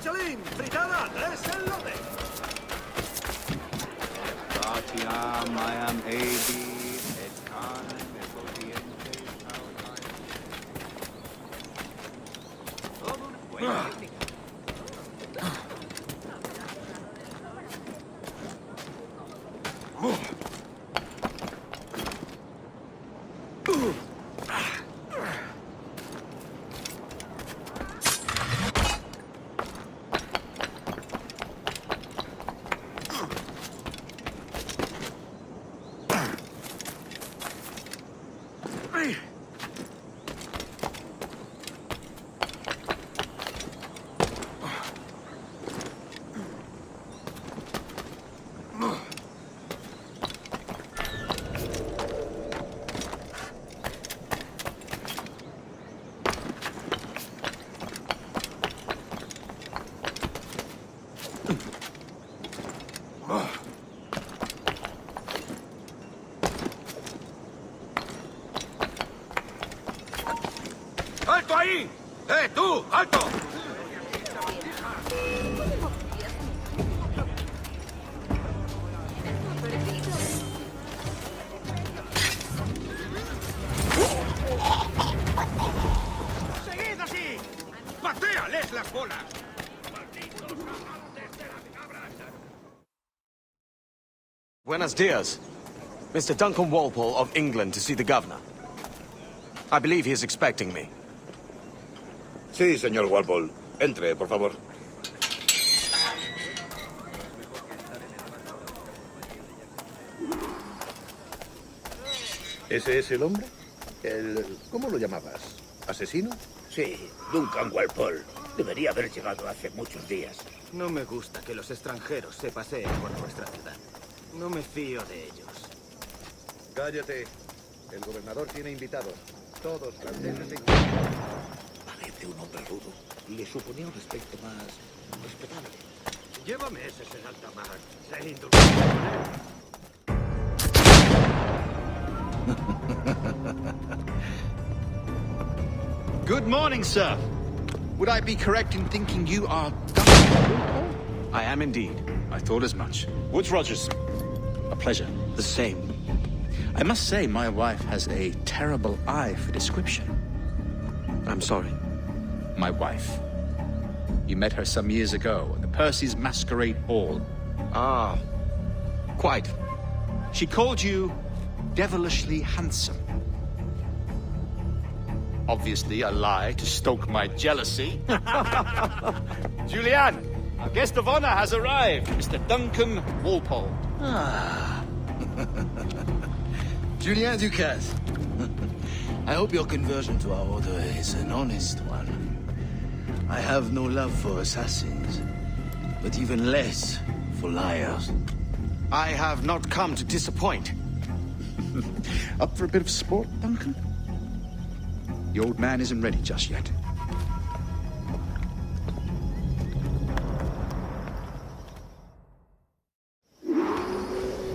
Michelin, fritada, es el lote. Gratiam, I am AB, et canem, et odiente, ¡Alto ahí! Tú! ¡Alto! ¡Seguid así! ¡Patéales las bolas! Buenos dias. Mr. Duncan Walpole of England to see the governor. I believe he is expecting me. Sí, señor Walpole. Entre, por favor. ¿Ese es el hombre? ¿Cómo lo llamabas? ¿Asesino? Sí, Duncan Walpole. Debería haber llegado hace muchos días. No me gusta que los extranjeros se paseen por nuestra ciudad. No me fío de ellos. Cállate. El gobernador tiene invitados. Todos franceses y... Parece un hombre rudo. Le suponía un aspecto más respetable. Lleva meses en alta mar. Sé indulgente con él. Good morning, sir. Would I be correct in thinking you are Duncan? I am indeed. I thought as much. Woods Rogers. A pleasure. The same. I must say, my wife has a terrible eye for description. I'm sorry. My wife. You met her some years ago at the Percy's Masquerade Ball. Ah, quite. She called you devilishly handsome. Obviously a lie to stoke my jealousy. Julianne, our guest of honor has arrived, Mr. Duncan Walpole. Ah. Julien Ducasse. I hope your conversion to our order is an honest one. I have no love for assassins, but even less for liars. I have not come to disappoint. Up for a bit of sport, Duncan? The old man isn't ready just yet.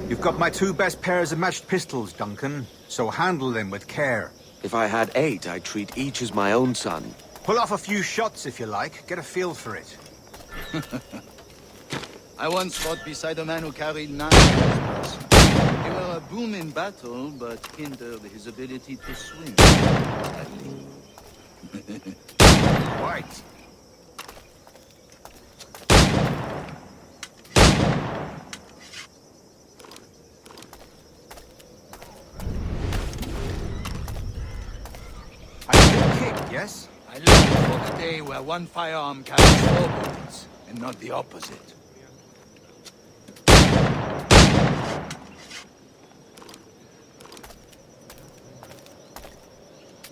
You've got my two best pairs of matched pistols, Duncan, so handle them with care. If I had 8, I'd treat each as my own son. Pull off a few shots if you like. Get a feel for it. I once fought beside a man who carried 9 pistols. They were a boom in battle, but hindered his ability to swim. Right. I've been kicked, yes? I long for the day where one firearm carries 4 bullets, and not the opposite.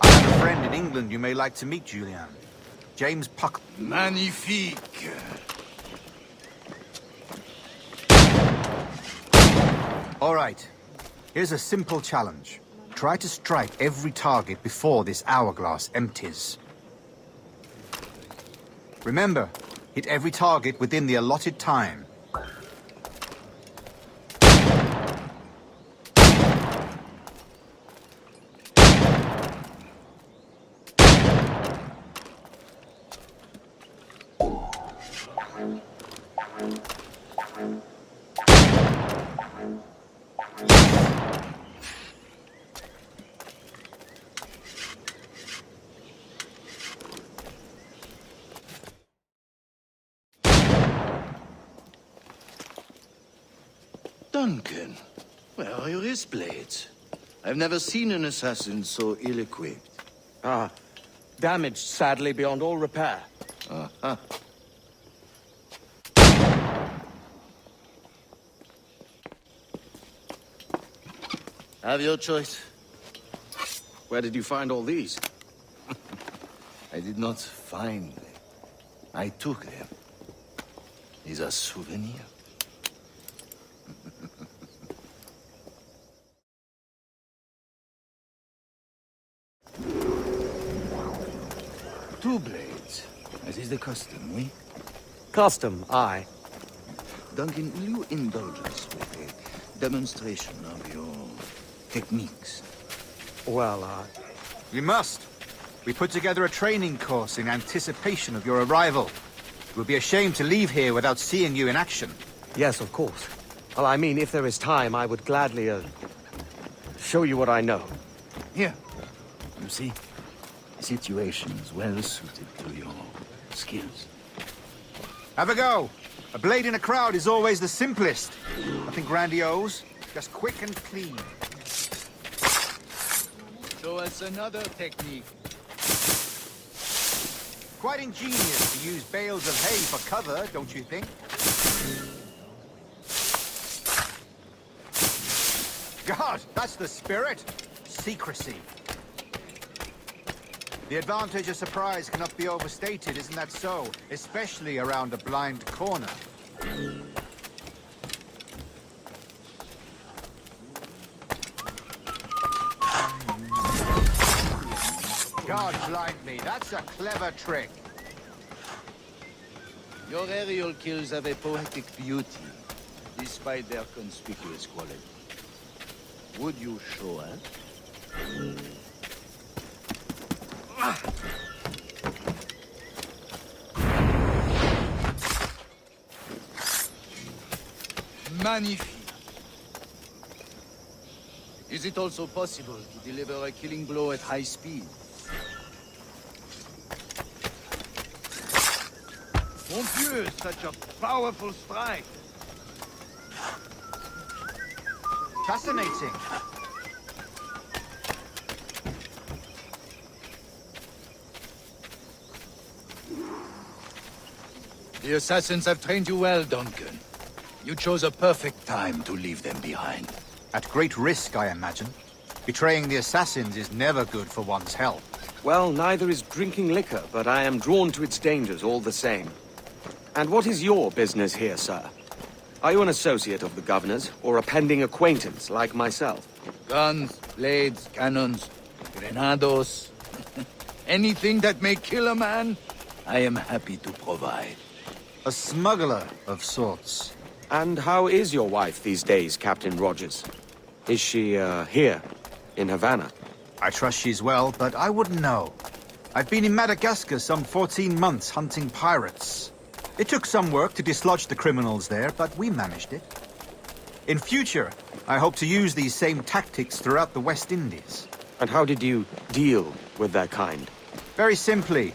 I have a friend in England you may like to meet, Julian. James Puck. Magnifique. All right. Here's a simple challenge. Try to strike every target before this hourglass empties. Remember, hit every target within the allotted time. Duncan, where are your wrist blades? I've never seen an assassin so ill-equipped. Ah, damaged sadly beyond all repair. Uh-huh. Have your choice. Where did you find all these? I did not find them. I took them. These are souvenirs. Two blades, as is the custom, we? Custom, aye. Duncan, will you indulge us with a demonstration of your techniques? Well, We must. We put together a training course in anticipation of your arrival. It would be a shame to leave here without seeing you in action. yes, of course. Well, I mean, if there is time, I would gladly, show you what I know. Here. You see? Situations well suited to your skills. Have a go. A blade in a crowd is always the simplest. Nothing grandiose, just quick and clean. Show us another technique. Quite ingenious to use bales of hay for cover, don't you think? God, that's the spirit. Secrecy. The advantage of surprise cannot be overstated, isn't that so? Especially around a blind corner. God blind me, that's a clever trick. Your aerial kills have a poetic beauty, despite their conspicuous quality. Would you show us? Magnifique. Is it also possible to deliver a killing blow at high speed? Mon Dieu, such a powerful strike. Fascinating. The assassins have trained you well, Duncan. You chose a perfect time to leave them behind. At great risk, I imagine. Betraying the assassins is never good for one's health. Well, neither is drinking liquor, but I am drawn to its dangers all the same. And what is your business here, sir? Are you an associate of the governor's, or a pending acquaintance like myself? Guns, blades, cannons, grenados. Anything that may kill a man, I am happy to provide. A smuggler of sorts. And how is your wife these days, Captain Rogers? Is she, here, in Havana? I trust she's well, but I wouldn't know. I've been in Madagascar some 14 months hunting pirates. It took some work to dislodge the criminals there, but we managed it. In future, I hope to use these same tactics throughout the West Indies. And how did you deal with their kind? Very simply.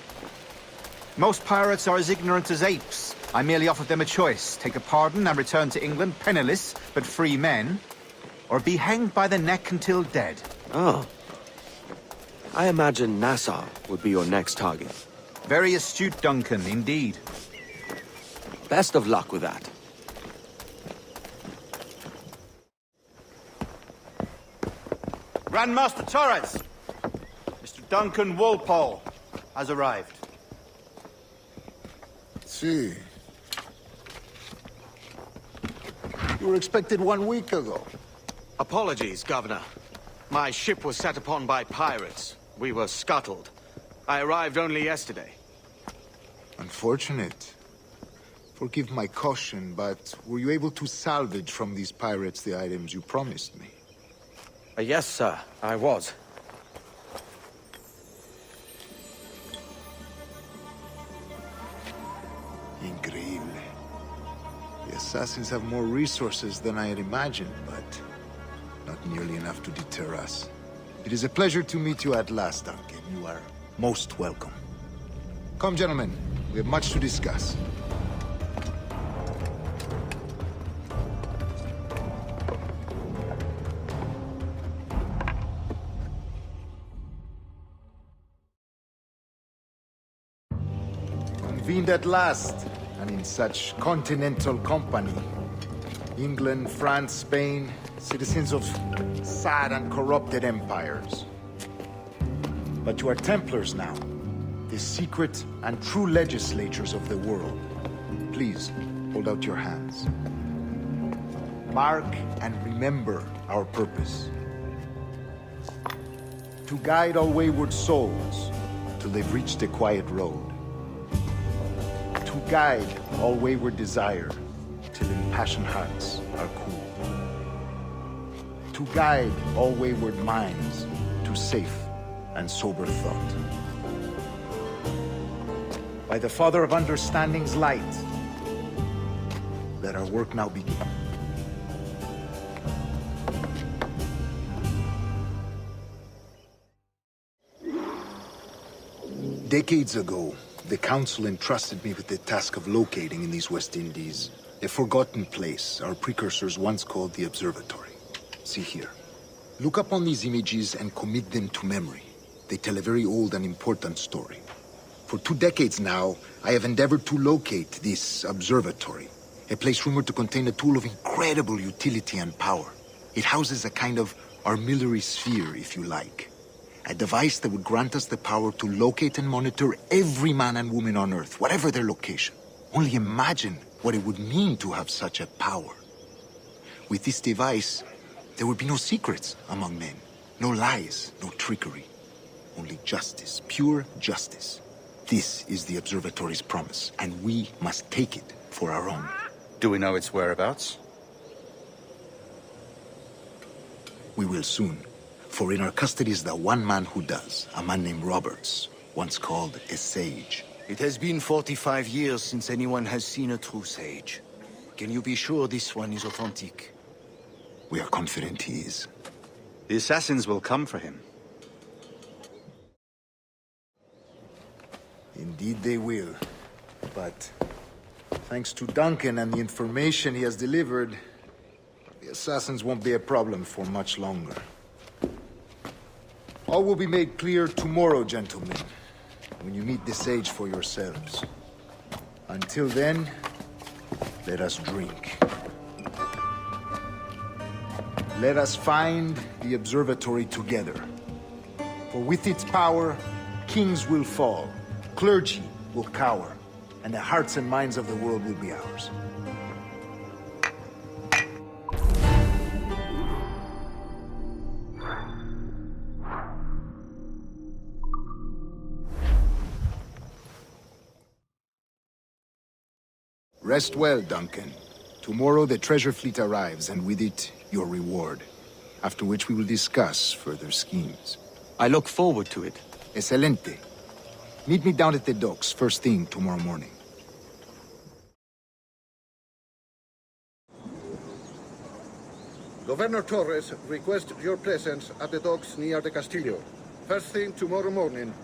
Most pirates are as ignorant as apes. I merely offered them a choice. Take a pardon and return to England penniless, but free men. Or be hanged by the neck until dead. Oh. I imagine Nassau would be your next target. Very astute, Duncan, indeed. Best of luck with that. Grandmaster Torres! Mr. Duncan Walpole has arrived. See. You were expected 1 week ago. Apologies, Governor. My ship was set upon by pirates. We were scuttled. I arrived only yesterday. Unfortunate. Forgive my caution, but were you able to salvage from these pirates the items you promised me? Yes, sir, I was. Increíble. The assassins have more resources than I had imagined, but not nearly enough to deter us. It is a pleasure to meet you at last, Duncan. You are most welcome. Come, gentlemen. We have much to discuss. convened at last, and in such continental company. England, France, Spain, citizens of sad and corrupted empires. But you are Templars now, the secret and true legislators of the world. Please, hold out your hands. Mark and remember our purpose. To guide all wayward souls till they've reached the quiet road. To guide all wayward desire till impassioned hearts are cool. To guide all wayward minds to safe and sober thought. By the Father of Understanding's light, let our work now begin. Decades ago, the Council entrusted me with the task of locating in these West Indies a forgotten place our precursors once called the Observatory. See here. Look upon these images and commit them to memory. They tell a very old and important story. For 2 decades now, I have endeavored to locate this observatory, a place rumored to contain a tool of incredible utility and power. It houses a kind of armillary sphere, if you like. A device that would grant us the power to locate and monitor every man and woman on Earth, whatever their location. Only imagine what it would mean to have such a power. With this device, there would be no secrets among men, no lies, no trickery. Only justice, pure justice. This is the Observatory's promise, and we must take it for our own. Do we know its whereabouts? We will soon. For in our custody is the one man who does, a man named Roberts, once called a sage. It has been 45 years since anyone has seen a true sage. Can you be sure this one is authentic? We are confident he is. The assassins will come for him. Indeed they will. But thanks to Duncan and the information he has delivered, the assassins won't be a problem for much longer. All will be made clear tomorrow, gentlemen, when you meet the sage for yourselves. Until then, let us drink. Let us find the observatory together. For with its power, kings will fall, clergy will cower, and the hearts and minds of the world will be ours. Rest well, Duncan. Tomorrow the treasure fleet arrives, and with it, your reward. After which we will discuss further schemes. I look forward to it. Excelente. Meet me down at the docks first thing tomorrow morning. Governor Torres requests your presence at the docks near the Castillo. First thing tomorrow morning.